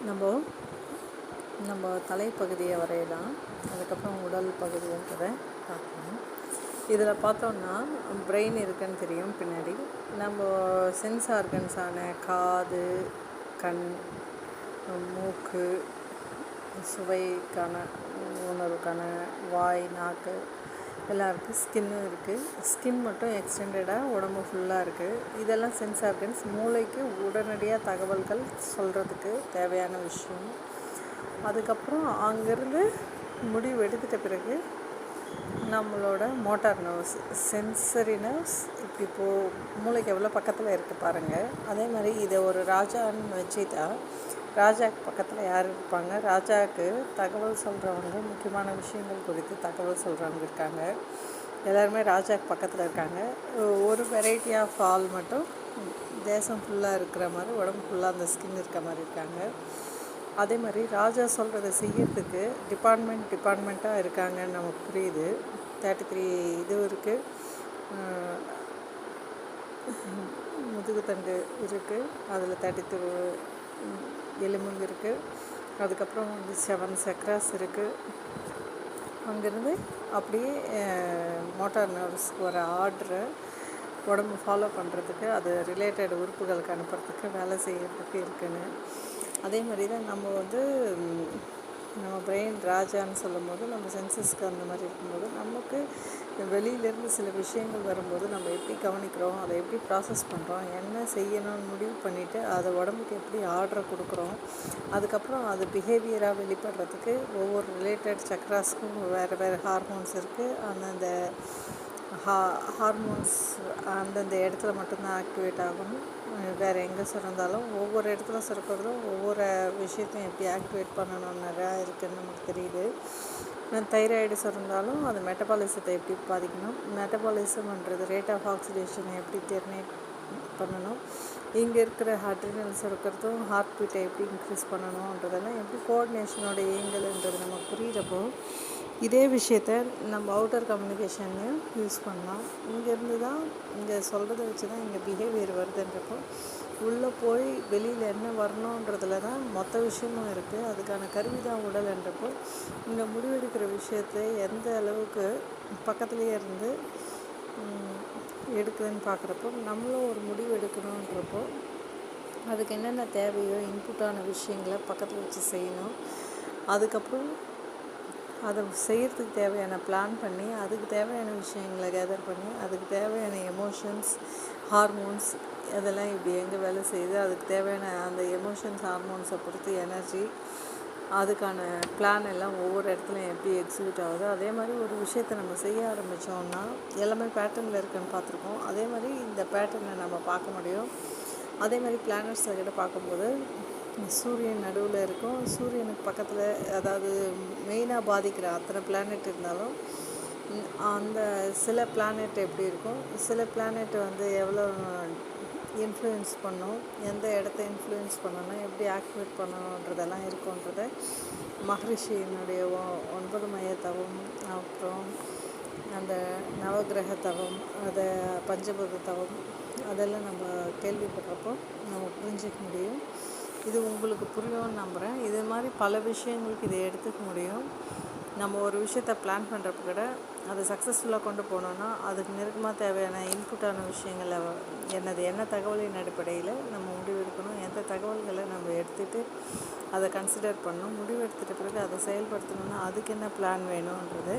நம்ம நம்ம தலைப்பகுதியை வரையலாம். அதுக்கப்புறம் உடல் பகுதின்றதை பார்க்கணும். இதில் பார்த்தோன்னா பிரெயின் இருக்குன்னு தெரியும். பின்னாடி நம்ம சென்ஸ் ஆர்கன்ஸான காது, கண், மூக்கு, சுவைக்கான உணர்வுக்கான வாய், நாக்கு எல்லாம் இருக்குது. ஸ்கின்னும் இருக்குது. ஸ்கின் மட்டும் எக்ஸ்டெண்டடாக உடம்பு ஃபுல்லாக இருக்குது. இதெல்லாம் சென்ஸ் ஆர்கன்ஸ். மூளைக்கு உடனடியாக தகவல்கள் சொல்கிறதுக்கு தேவையான விஷயம். அதுக்கப்புறம் அங்கேருந்து முடிவு எடுத்துட்ட பிறகு நம்மளோட மோட்டார் நர்வ்ஸ், சென்சரி நர்வ்ஸ் இப்படி மூளைக்கு எவ்வளோ பக்கத்தில் இருக்குது பாருங்கள். அதே மாதிரி இதை ஒரு ராஜான்னு வச்சுட்டா ராஜாவுக்கு பக்கத்தில் யார் இருப்பாங்க? ராஜாவுக்கு தகவல் சொல்கிறவங்க, முக்கியமான விஷயங்கள் குறித்து தகவல் சொல்கிறவங்க இருக்காங்க. எல்லாருமே ராஜாவுக்கு பக்கத்தில் இருக்காங்க. ஒரு வெரைட்டி ஆஃப் ஆள் மட்டும் தேசம் ஃபுல்லாக இருக்கிற மாதிரி, உடம்பு ஃபுல்லாக அந்த ஸ்கின் இருக்கிற மாதிரி இருக்காங்க. அதே மாதிரி ராஜா சொல்கிறத செய்யறதுக்கு டிபார்ட்மெண்ட்டாக இருக்காங்கன்னு நமக்கு புரியுது. 33 இது இருக்குது, முதுகுத்தண்டு இருக்குது, அதில் 32 எலும்புங்க இருக்குது. அதுக்கப்புறம் 7 சக்ராஸ் இருக்குது. அங்கேருந்து அப்படியே மோட்டார் நர்வ்ஸ்க்கு வர ஆர்டரை உடம்பு ஃபாலோ பண்ணுறதுக்கு, அது ரிலேட்டட் உறுப்புகளுக்கு அனுப்புறதுக்கு, வேலை செய்கிறதுக்கு இருக்குன்னு. அதே மாதிரி தான் நம்ம பிரெயின் ராஜான்னு சொல்லும் போது, நம்ம சென்சஸ்க்கு அந்த மாதிரி இருக்கும்போது, நமக்கு வெளியிலேருந்து சில விஷயங்கள் வரும்போது நம்ம எப்படி கவனிக்கிறோம், அதை எப்படி ப்ராசஸ் பண்ணுறோம், என்ன செய்யணும்னு முடிவு பண்ணிவிட்டு அதை உடம்புக்கு எப்படி ஆர்டரை கொடுக்குறோம். அதுக்கப்புறம் அது பிஹேவியராக வெளிப்படுறதுக்கு ஒவ்வொரு ரிலேட்டட் சக்ராஸ்க்கும் வேறு ஹார்மோன்ஸ் இருக்குது. அந்தந்த ஹார்மோன்ஸ் அந்தந்த இடத்துல மட்டும்தான் ஆக்டிவேட் ஆகணும். வேறு எங்கே சுரந்தாலும் ஒவ்வொரு இடத்துல சுரக்கிறதும் ஒவ்வொரு விஷயத்தையும் எப்படி ஆக்டிவேட் பண்ணணும் நிறையா இருக்குதுன்னு நமக்கு தெரியுது. தைராய்டு சுரந்தாலும் அது மெட்டபாலிசத்தை எப்படி பாதிக்கணும், மெட்டபாலிசம்ன்றது ரேட் ஆஃப் ஆக்சிடேஷனை எப்படி டெர்மினேட் பண்ணணும், இங்கே இருக்கிற அட்ரினல் சுரக்கிறதும் ஹார்ட் பீட்டை எப்படி இன்க்ரீஸ் பண்ணணுன்றதெல்லாம் எப்படி கோஆர்டினேஷனோட இயங்கல்ன்றது நமக்கு புரிகிறப்போ, இதே விஷயத்த நம்ம அவுட்டர் கம்யூனிகேஷன்னு யூஸ் பண்ணலாம். இங்கேருந்து தான் இங்கே சொல்கிறத வச்சு தான் இங்கே பிஹேவியர் வருதுன்றப்போ, உள்ளே போய் வெளியில் என்ன வரணுன்றதுல தான் மொத்த விஷயமும் இருக்குது. அதுக்கான கருவி தான் உடல்ன்றப்போ, இங்கே முடிவெடுக்கிற விஷயத்தை எந்த அளவுக்கு பக்கத்துலேயே இருந்து எடுக்குதுன்னு பார்க்குறப்போ, நம்மளும் ஒரு முடிவு எடுக்கணுன்றப்போ அதுக்கு என்னென்ன தேவையோ இன்புட்டான விஷயங்களை பக்கத்தில் வச்சு செய்யணும். அதுக்கப்புறம் அதை செய்கிறதுக்கு தேவையான பிளான் பண்ணி, அதுக்கு தேவையான விஷயங்களை கேதர் பண்ணி, அதுக்கு தேவையான எமோஷன்ஸ், ஹார்மோன்ஸ் அதெல்லாம் இப்படி எங்கே வேலை செய்யுது, அதுக்கு தேவையான அந்த எமோஷன்ஸ், ஹார்மோன்ஸை பொறுத்து எனர்ஜி, அதுக்கான பிளான் எல்லாம் ஒவ்வொரு இடத்துலையும் எப்படி எக்ஸிக்யூட் ஆகுது. அதே மாதிரி ஒரு விஷயத்தை நம்ம செய்ய ஆரம்பித்தோம்னா எல்லாமே பேட்டர்னில் இருக்குன்னு பார்த்துருக்கோம். அதே மாதிரி இந்த பேட்டர்னை நம்ம பார்க்க முடியும். அதே மாதிரி பிளானட்ஸை கிட்ட பார்க்கும்போது சூரியன் நடுவில் இருக்கும். சூரியனுக்கு பக்கத்தில், அதாவது மெயினாக பாதிக்கிற அத்தனை பிளானெட் இருந்தாலும் அந்த சில பிளானெட் எப்படி இருக்கும், சில பிளானெட் எவ்வளோ இன்ஃப்ளூயன்ஸ் பண்ணும், எந்த இடத்த இன்ஃப்ளூயன்ஸ் பண்ணணும், எப்படி ஆக்டிவேட் பண்ணணுன்றதெல்லாம் இருக்குன்றத மகரிஷியினுடைய 9 மைய தவம், அப்புறம் அந்த நவகிரக தவம், அதை பஞ்சபூத தவம், அதெல்லாம் நம்ம கேள்விப்படுறப்போ நம்ம புரிஞ்சிக்க முடியும். இது உங்களுக்கு புரியும்னு நம்புகிறேன். இது மாதிரி பல விஷயங்களுக்கு இதை எடுத்துக்க முடியும். நம்ம ஒரு விஷயத்தை பிளான் பண்ணுறப்ப கூட அதை சக்ஸஸ்ஃபுல்லாக கொண்டு போனோன்னா அதுக்கு நெருக்கமாக தேவையான இன்புட்டான விஷயங்களை என்ன தகவலின் அடிப்படையில் நம்ம முடிவு எடுக்கணும், எந்த தகவல்களை நம்ம எடுத்துகிட்டு அதை கன்சிடர் பண்ணணும், முடிவு எடுத்துகிட்ட பிறகு அதை செயல்படுத்தணுன்னா அதுக்கு என்ன பிளான் வேணுன்றது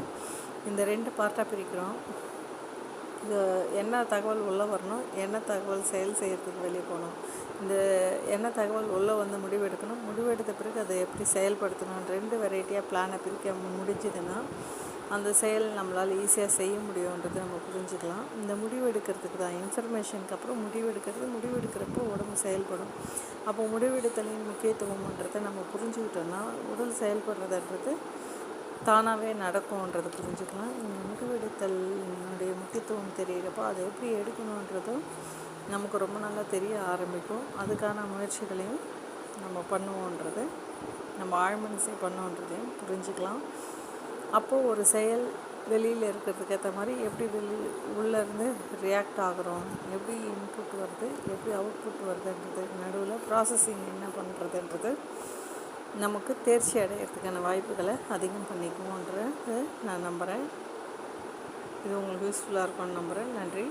இந்த 2 பார்ட்டாக பிரிக்கிறோம். இது என்ன தகவல் உள்ளே வரணும், என்ன தகவல் செயல் செய்கிறதுக்கு வெளியே போகணும், இந்த என்ன தகவல் உள்ளே முடிவெடுக்கணும், முடிவெடுத்த பிறகு அதை எப்படி செயல்படுத்தணும், 2 வெரைட்டியாக பிளானை பிரிக்க முடிஞ்சுதுன்னா அந்த செயல் நம்மளால் ஈஸியாக செய்ய முடியுன்றது நம்ம புரிஞ்சுக்கலாம். இந்த முடிவெடுக்கிறதுக்கு தான் இன்ஃபர்மேஷனுக்கு அப்புறம் முடிவெடுக்கிறப்போ உடம்பு செயல்படும். அப்போ முடிவெடுத்தலின் முக்கியத்துவம்ன்றதை நம்ம புரிஞ்சுக்கிட்டோன்னா உடல் செயல்படுறதுன்றது தானாகவே நடக்கும்ன்றது புரிஞ்சுக்கலாம். இந்த முடிவெடுத்தலினுடைய முக்கியத்துவம் தெரிகிறப்போ அதை எப்படி எடுக்கணுன்றதும் நமக்கு ரொம்ப நல்லா தெரிய ஆரம்பிக்கும். அதுக்கான முயற்சிகளையும் நம்ம பண்ணுவோன்றது, நம்ம ஆழ்மனசை பண்ணுவோன்றதையும் புரிஞ்சுக்கலாம். அப்போது ஒரு செயல் வெளியில் இருக்கிறதுக்கு ஏற்ற மாதிரி எப்படி உள்ளேருந்து ரியாக்ட் ஆகிறோம், எப்படி இன்புட் வருது, எப்படி அவுட்புட் வருதுன்றது, நடுவில் ப்ராசஸிங் என்ன பண்ணுறதுன்றது நமக்கு தேர்ச்சி அடையிறதுக்கான வாய்ப்புகளை அதிகம் பண்ணிக்குவோன்றதை நான் நம்புகிறேன். இது உங்களுக்கு யூஸ்ஃபுல்லாக இருக்கும்னு நம்புகிறேன். நன்றி.